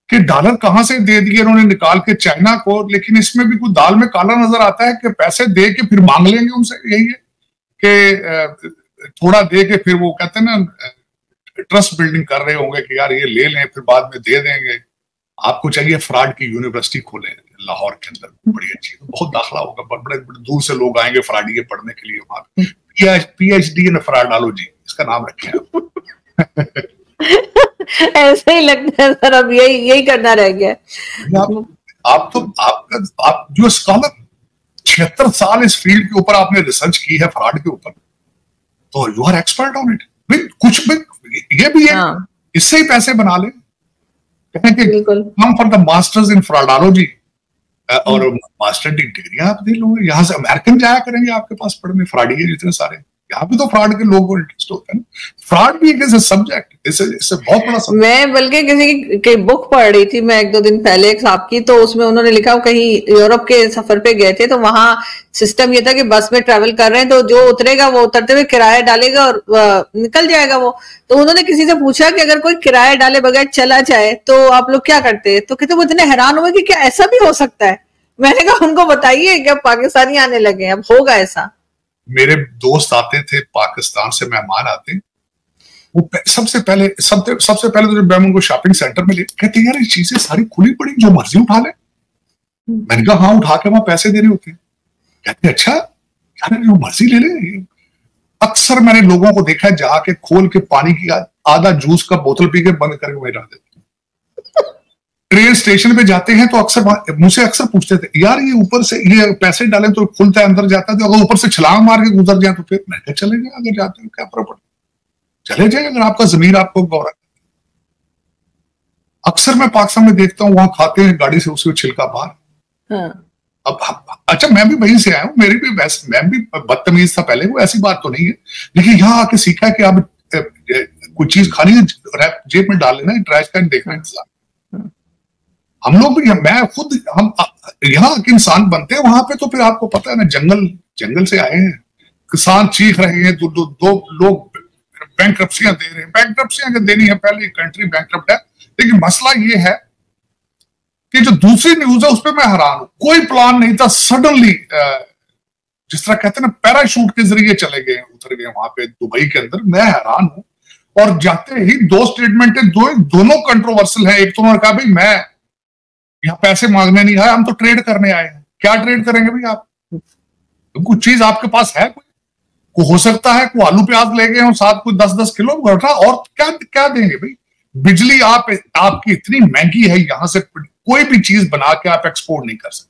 कि डॉलर कहां से दे दिए इन्होंने निकाल के चाइना को, लेकिन इसमें भी कुछ दाल में काला नजर आता है कि पैसे दे के फिर मांग लेंगे उनसे। यही है कि थोड़ा दे के फिर वो कहते हैं ना ट्रस्ट बिल्डिंग कर रहे होंगे कि यार ये ले लें फिर बाद में दे देंगे। आपको चाहिए फ्रॉड की यूनिवर्सिटी खोले लाहौर के अंदर, बड़ी अच्छी, बहुत दाखला होगा, बड़े बड़े दूर से लोग आएंगे फ्रॉडिये पढ़ने के लिए वहां। PhD इन फ्रॉडोलॉजी इसका नाम रखे आप। ऐसे ही लगता है सर, अब यही करना रह गया। आप जो स्कॉलर 76 साल इस फील्ड के ऊपर आपने रिसर्च की है फ्रॉड के ऊपर, तो you are expert on it. कुछ भी ये भी है, इससे ही पैसे बना ले। Come for the masters in fraudology और मास्टर की डिग्री आप दे लोगे, यहाँ से अमेरिकन जाया करेंगे आपके पास पढ़ने, फ्रॉडिये जितने सारे। यहाँ पे तो फ्रॉड के लोगों को इंटरेस्ट होता है। फ्रॉड भी एक सब्जेक्ट, इससे बहुत बड़ा सब्जेक्ट। मैं बल्कि किसी की बुक पढ़ रही थी मैं 1-2 दिन पहले एक साहब की, तो उसमें उन्होंने लिखा कहीं यूरोप के सफर पे गए थे, तो वहां सिस्टम ये था कि बस में ट्रेवल कर रहे हैं तो जो उतरेगा वो उतरते हुए किराया डालेगा और निकल जाएगा वो। तो उन्होंने किसी से पूछा कि अगर कोई किराया डाले बगैर चला जाए तो आप लोग क्या करते हैं? तो कहते वो इतने हैरान हुए कि क्या ऐसा भी हो सकता है। मैंने कहा उनको बताइए कि अब पाकिस्तानी आने लगे हैं, अब होगा ऐसा। मेरे दोस्त आते थे पाकिस्तान से, मेहमान आते, वो सबसे पहले तो जब मैं उनको शॉपिंग सेंटर में ले, कहते यार ये चीजें सारी खुली पड़ी, जो मर्जी उठा ले। मैंने कहा हाँ, उठा के वहां पैसे देने होते हैं। कहते अच्छा यार जो मर्जी ले ले। अक्सर मैंने लोगों को देखा है जाके खोल के पानी की आधा जूस का बोतल पी के बंद करके वही रख देते। ट्रेन स्टेशन पे जाते हैं तो अक्सर मुझसे पूछते थे यार ये ऊपर से ये पैसे डालें तो खुलता है अंदर जाता है, तो अगर ऊपर से छलांग मार के गुजर जाए तो फिर मैं चले जाए, अगर जाते हैं क्या फर्क पड़ता, चले जाए अगर आपका जमीर आपको गौरव। अक्सर मैं पाकिस्तान में देखता हूँ वहां खाते हैं गाड़ी से उसको छिलका बाहर। अब अच्छा मैं भी वहीं से आया हूँ, मेरी भी मैं भी बदतमीज था पहले, वो ऐसी बात तो नहीं है, लेकिन यहाँ आके सीखा है कि आप कुछ चीज खानी है जेब में डाल लेना, ट्रैश कैन देखना इंतजार। हम लोग भी, मैं खुद, हम यहाँ के इंसान बनते हैं, वहां पे तो फिर आपको पता है ना जंगल से आए हैं, किसान चीख रहे हैं, दो लोग बैंकरप्सियां दे रहे हैं। बैंकरप्सियां अगर देनी है, पहले कंट्री बैंकरप्ट है, लेकिन मसला ये है कि जो दूसरी न्यूज है उस पर मैं हैरान हूं। कोई प्लान नहीं था, सडनली जिस तरह कहते हैं ना पैराशूट के जरिए चले गए, उतर गए वहां पे दुबई के अंदर। मैं हैरान हूं। और जाते ही 2 स्टेटमेंट है, दोनों कंट्रोवर्शियल है। एक तो उन्होंने कहा भाई मैं यहाँ पैसे मांगने नहीं आए, हम तो ट्रेड करने आए हैं। क्या ट्रेड करेंगे भाई आप? कुछ चीज आपके पास है कोई हो सकता है कोई आलू प्याज ले गए और साथ कोई 10-10 किलो घटा, और क्या देंगे भाई? बिजली आपकी इतनी महंगी है, यहां से कोई भी चीज बना के आप एक्सपोर्ट नहीं कर सकते।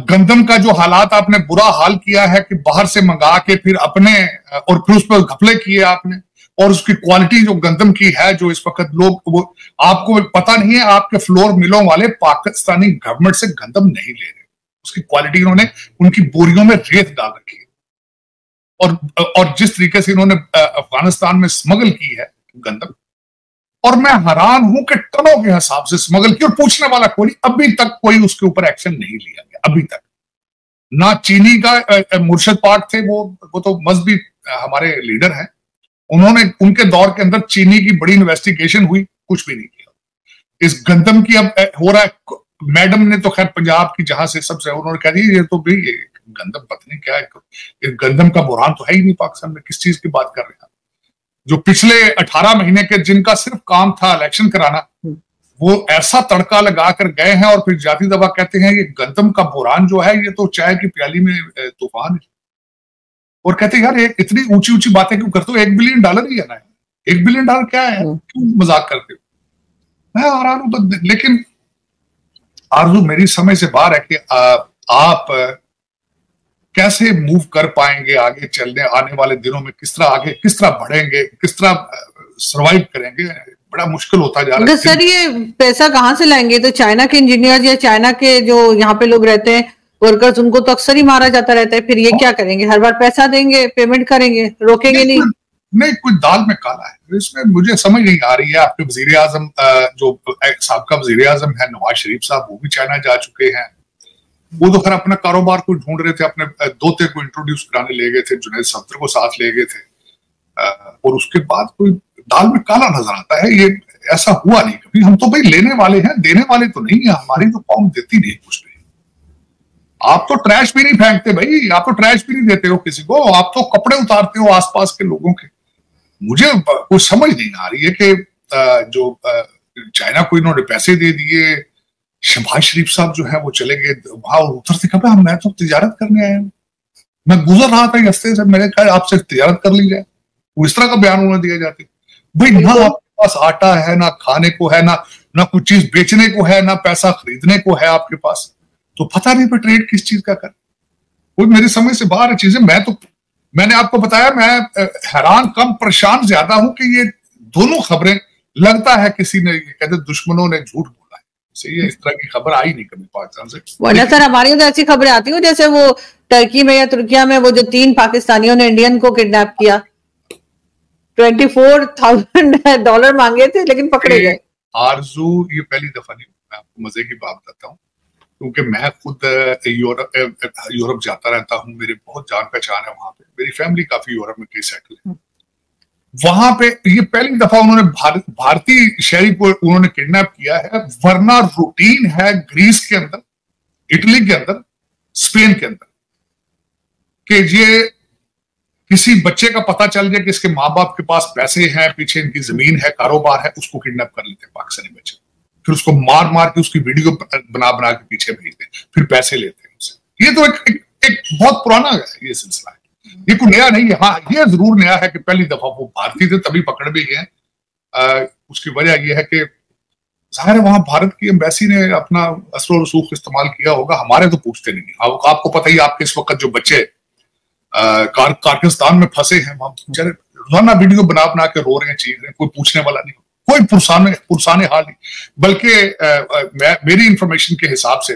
गंदम का जो हालात आपने बुरा हाल किया है कि बाहर से मंगा के फिर अपने, और फिर उस पर घपले किए आपने, और उसकी क्वालिटी जो गंदम की है, जो इस वक्त लोग, वो आपको पता नहीं है, आपके फ्लोर मिलों वाले पाकिस्तानी गवर्नमेंट से गंदम नहीं ले रहे। उसकी क्वालिटी इन्होंने उनकी बोरियों में रेत डाल रखी है, और जिस तरीके से इन्होंने अफगानिस्तान में स्मगल की है गंदम, और मैं हैरान हूं कि टनों के हिसाब से स्मगल की, और पूछने वाला कोई, अभी तक कोई उसके ऊपर एक्शन नहीं लिया गया। अभी तक ना चीनी का मुर्शद पाक थे, वो तो मजहबी हमारे लीडर हैं, उन्होंने, उनके दौर के अंदर चीनी की बड़ी इन्वेस्टिगेशन हुई, कुछ भी नहीं किया। इस गंदम की अब हो रहा है, मैडम ने तो खैर पंजाब की जहां से सबसे, उन्होंने कह दिया ये तो भाई गंदम पता नहीं क्या है, गंदम का बुरहान तो है ही नहीं पाकिस्तान में, किस चीज की बात कर रहे हैं? जो पिछले 18 महीने के जिनका सिर्फ काम था इलेक्शन कराना, वो ऐसा तड़का लगा कर गए हैं, और फिर जाती दबा कहते हैं ये गंदम का बुरहान जो है ये तो चाय की प्याली में तूफान है। और कहते हैं यार इतनी ऊंची ऊंची बातें क्यों करते हो? $1 बिलियन ही है ना, $1 बिलियन क्या है, क्यों मजाक करते हो? मैं हैरान हूं। लेकिन आरजू मेरी समझ से बाहर है कि आप कैसे मूव कर पाएंगे आगे चलने, आने वाले दिनों में किस तरह बढ़ेंगे, किस तरह सर्वाइव करेंगे, बड़ा मुश्किल होता जा रहा है। सर ये पैसा कहाँ से लाएंगे? तो चाइना के इंजीनियर या चाइना के जो यहाँ पे लोग रहते हैं वर्कर्स, उनको तो अक्सर ही मारा जाता रहता है, फिर ये क्या करेंगे? हर बार पैसा देंगे, पेमेंट करेंगे, रोकेंगे नहीं? कुछ दाल में काला है इसमें, मुझे समझ नहीं आ रही है। आपके वजीर आजम, जो साबका वजीर आजम है नवाज शरीफ साहब, वो भी चाइना जा चुके हैं। वो तो खैर अपना कारोबार को ढूंढ रहे थे, अपने दोते को इंट्रोड्यूस कराने ले गए थे, जुनैद सफदर को साथ ले गए थे, और उसके बाद कोई दाल में काला नजर आता है। ये ऐसा हुआ नहीं कभी। हम तो भाई लेने वाले हैं, देने वाले तो नहीं है। हमारी तो कौम देती नहीं कुछ नहीं। आप तो ट्रैश भी नहीं फेंकते भाई, आप तो ट्रैश भी नहीं देते हो किसी को, आप तो कपड़े उतारते हो आसपास के लोगों के। मुझे कुछ समझ नहीं आ रही है कि जो चाइना को इन्होंने पैसे दे दिए, शहबाज शरीफ साहब जो है वो चले गए वहां, और उधर से कहा मैं तो तिजारत करने आया हूं, मैं गुजर रहा था रास्ते से, मैंने कहा आपसे तिजारत कर ली जाए। वो इस तरह का बयान उन्होंने दिया जाते भाई। ना आपके पास आटा है, ना खाने को है, ना कुछ चीज बेचने को है, ना पैसा खरीदने को है आपके पास, तो पता नहीं पे ट्रेड किस चीज का कर। कोई मेरे समझ से बाहर चीजें। मैंने आपको बताया, मैं हैरान कम परेशान ज्यादा हूं कि ये दोनों खबरें लगता है किसी ने, कहते दुश्मनों ने झूठ बोला है। ये इस तरह की खबर आई नहीं कभी पाकिस्तान से। वरना सर हमारी तो ऐसी खबरें आती हो जैसे वो टर्की में या तुर्किया में वो जो 3 पाकिस्तानियों ने इंडियन को किडनैप किया, $24,000 मांगे थे लेकिन पकड़े गए। आरजू ये पहली दफा नहीं, मैं आपको मजे की बात बताता हूँ, क्योंकि मैं खुद यूरोप जाता रहता हूँ, मेरे बहुत जान पहचान है वहां पे, मेरी फैमिली काफी यूरोप में कई सेटल है। वहां पे ये पहली दफा उन्होंने भारतीय शहरी को उन्होंने किडनैप किया है, वरना रूटीन है ग्रीस के अंदर, इटली के अंदर, स्पेन के अंदर, कि ये किसी बच्चे का पता चल जाए कि इसके माँ बाप के पास पैसे हैं, पीछे इनकी जमीन है, कारोबार है, उसको किडनैप कर लेते हैं पाकिस्तानी बच्चे, फिर उसको मार मार के उसकी वीडियो बना बना के पीछे भेजते हैं, फिर पैसे लेते हैं उससे। ये तो एक बहुत पुराना है ये सिलसिला है, ये कोई नया नहीं है। हाँ, ये जरूर नया है कि पहली दफा वो भारतीय थे तभी पकड़ भी गए। उसकी वजह यह है कि जाहिर है वहां भारत की एम्बेसी ने अपना असर रसूख इस्तेमाल किया होगा, हमारे तो पूछते नहीं। आपको पता ही, आपके इस वक्त जो बच्चे पाकिस्तान में फंसे हैं, वहां रोजाना वीडियो बना बना के रो रहे हैं, चीख रहे हैं, कोई पूछने वाला नहीं, कोई पुरसाने हाल नहीं। बल्कि मेरी इंफॉर्मेशन के हिसाब से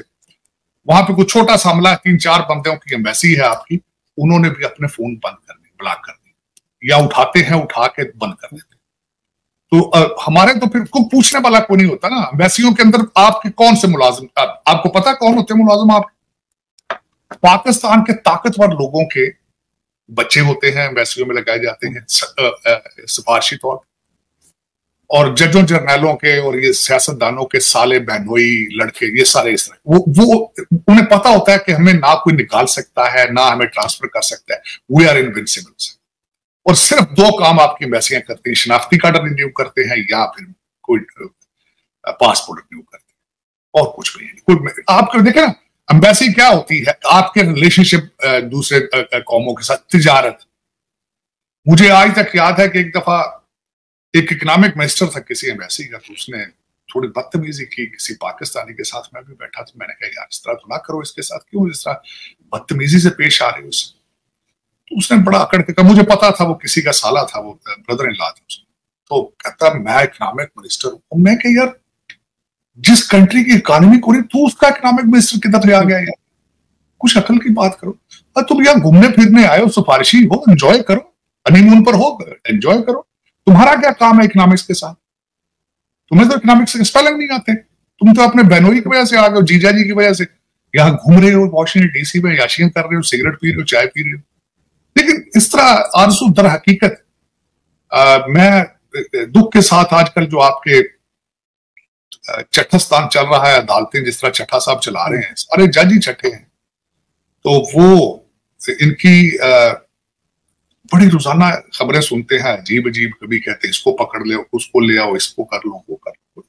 वहां पे कुछ छोटा सा हमला है, 3-4 बंदों की एम्बेसी है आपकी, उन्होंने भी अपने फोन बंद कर दिए, ब्लॉक कर दिए, या उठाते हैं उठा के बंद कर देते। तो हमारे तो फिर कोई पूछने वाला कोई नहीं होता ना। एम्बेसियों के अंदर आपके कौन से मुलाजिम, आपको पता कौन होते हैं मुलाजिम? आप पाकिस्तान के ताकतवर लोगों के बच्चे होते हैं, एम्बेसियों में लगाए जाते हैं सिफारशी तौर, और जजों जर्नैलों के और ये सियासतदानों के साले बहनोई लड़के, ये सारे इस तरह वो उन्हें पता होता है कि हमें ना कोई निकाल सकता है, ना हमें ट्रांसफर कर सकता है, वी आर इनविंसिबल। और सिर्फ 2 काम आपकी एम्बेसियां करती हैं, शनाख्ती कार्ड रिन्यू करते हैं या फिर कोई पासपोर्ट रिन्यू करते हैं, और कुछ भी नहीं। आपको देखे ना, एम्बेसी क्या होती है? आपके रिलेशनशिप दूसरे कौमों के साथ, तिजारत। मुझे आज तक याद है कि एक दफा एक इकोनॉमिक मिनिस्टर था किसी एम्बेसी का, तो उसने थोड़ी बदतमीजी की किसी पाकिस्तानी के साथ। मैं भी बैठा था, मैंने कहा यार इस तरह तो ना करो, इसके साथ क्यों इस तरह बदतमीजी से पेश आ रही हो? तो उसने बड़ा अकड़ के कहा, मुझे पता था वो किसी का साला था, वो ब्रदर इन लॉ था उसने। तो कहता मैं इकोनॉमिक मिनिस्टर हूं। मैं कहा यार जिस कंट्री की इकोनॉमी को रही, तू उसका इकोनॉमिक मिनिस्टर किधर आ गया यार? कुछ अकल की बात करो। तुम यहाँ घूमने फिरने आए हो, सिफारिशी हो, एंजॉय करो, हनीमून पर हो, एंजॉय करो। तुम्हारा क्या काम है इकोनॉमिक्स के साथ? तुम्हें तो इकोनॉमिक्स के स्पेलिंग नहीं आते, तुम तो अपने बहनोई की वजह से आ गए हो, जीजा जी की वजह से यहाँ घूम रहे हो, वॉशिंगटन डीसी में याशियां कर रहे हो, सिगरेट पी रहे हो, चाय पी रहे हो। लेकिन इस तरह आरज़ू दर हकीकत मैं दुख के साथ आजकल जो आपके चट्टास्थान चल रहा है, अदालतें जिस तरह चट्टा साहब चला रहे हैं, सारे जज ही चट्टे हैं, तो वो इनकी बड़ी रोजाना खबरें सुनते हैं अजीब अजीब। कभी कहते हैं इसको पकड़ ले, उसको ले आओ, इसको कर लो, वो कर लो।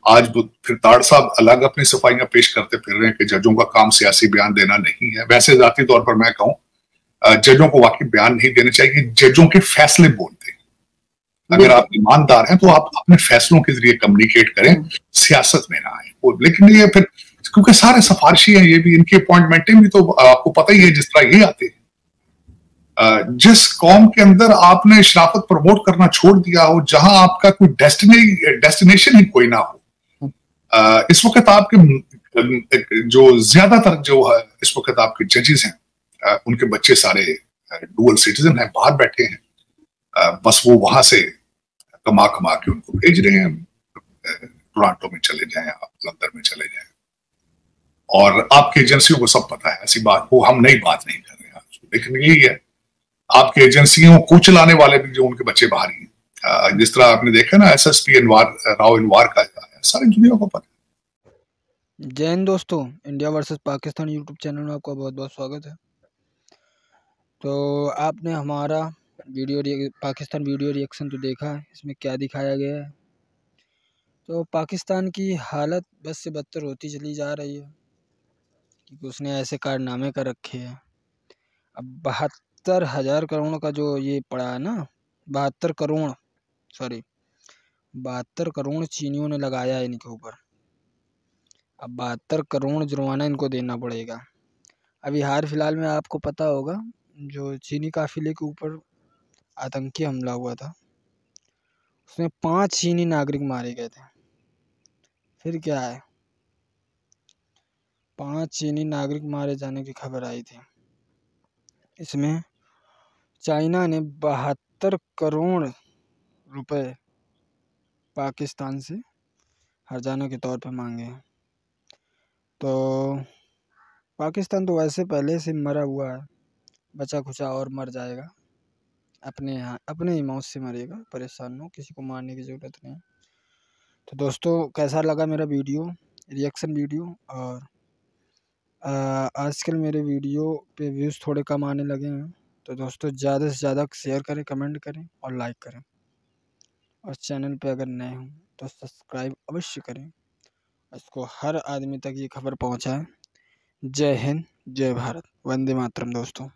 आज फिर ताड़ साहब अलग अपनी सफाइयां पेश करते फिर रहे हैं कि जजों का काम सियासी बयान देना नहीं है। वैसे जाती तौर पर मैं कहूं जजों को वाकई बयान नहीं देने चाहिए, जजों के फैसले बोलते हैं। अगर आप ईमानदार हैं तो आप अपने फैसलों के जरिए कम्युनिकेट करें, सियासत में ना आए। लेकिन ये फिर क्योंकि सारे सिफारशी हैं, ये भी इनकी अपॉइंटमेंटें भी तो आपको पता ही है जिस तरह ये आते हैं। जिस कौम के अंदर आपने शराफत प्रमोट करना छोड़ दिया हो, जहां आपका कोई डेस्टिनेशन ही कोई ना हो, इस वक्त आपके जो ज्यादातर जो है इस वक्त आपके जजेस हैं, उनके बच्चे सारे डुअल सिटीजन हैं, बाहर बैठे हैं, बस वो वहां से कमा कमा के उनको भेज रहे हैं, टोरंटो में चले जाएं, आप लंदन में चले जाएं। और आपकी एजेंसियों को सब पता है, ऐसी बात वो हम नई बात नहीं कर रहे हैं। लेकिन यही है, आपकी एजेंसियों को चलाने वाले भी जो उनके बच्चे बाहर ही हैं, जिस तरह आपने देखा ना SSP राव इनवार का सारी दुनिया को पता। जय हिंद दोस्तों, India versus Pakistan YouTube channel में आपका बहुत बहुत स्वागत है। तो आपने हमारा पाकिस्तान वीडियो रिएक्शन तो देखा है, इसमें क्या दिखाया गया है। तो पाकिस्तान की हालत बद से बदतर होती चली जा रही है क्योंकि उसने ऐसे कारनामे कर रखे हैं। अब 72,000 करोड़ का जो ये पड़ा है ना, 72 करोड़ चीनियों ने लगाया है इनके ऊपर। अब 72 करोड़ जुर्माना इनको देना पड़ेगा। अभी हाल फिलहाल में आपको पता होगा जो चीनी काफिले के ऊपर आतंकी हमला हुआ था, उसमें 5 चीनी नागरिक मारे गए थे। फिर क्या है, 5 चीनी नागरिक मारे जाने की खबर आई थी। इसमें चाइना ने 72 करोड़ रुपए पाकिस्तान से हर्जाना के तौर पर मांगे हैं। तो पाकिस्तान तो वैसे पहले से मरा हुआ है, बचा खुचा और मर जाएगा, अपने ही मौत से मरेगा, परेशान हो, किसी को मारने की ज़रूरत नहीं। तो दोस्तों, कैसा लगा मेरा रिएक्शन वीडियो? और आजकल मेरे वीडियो पे व्यूज़ थोड़े कम आने लगे हैं, तो दोस्तों ज़्यादा से ज़्यादा शेयर करें, कमेंट करें और लाइक करें। और चैनल पे अगर नए हों तो सब्सक्राइब अवश्य करें। इसको हर आदमी तक ये खबर पहुँचाएँ। जय हिंद, जय भारत, वंदे मातरम दोस्तों।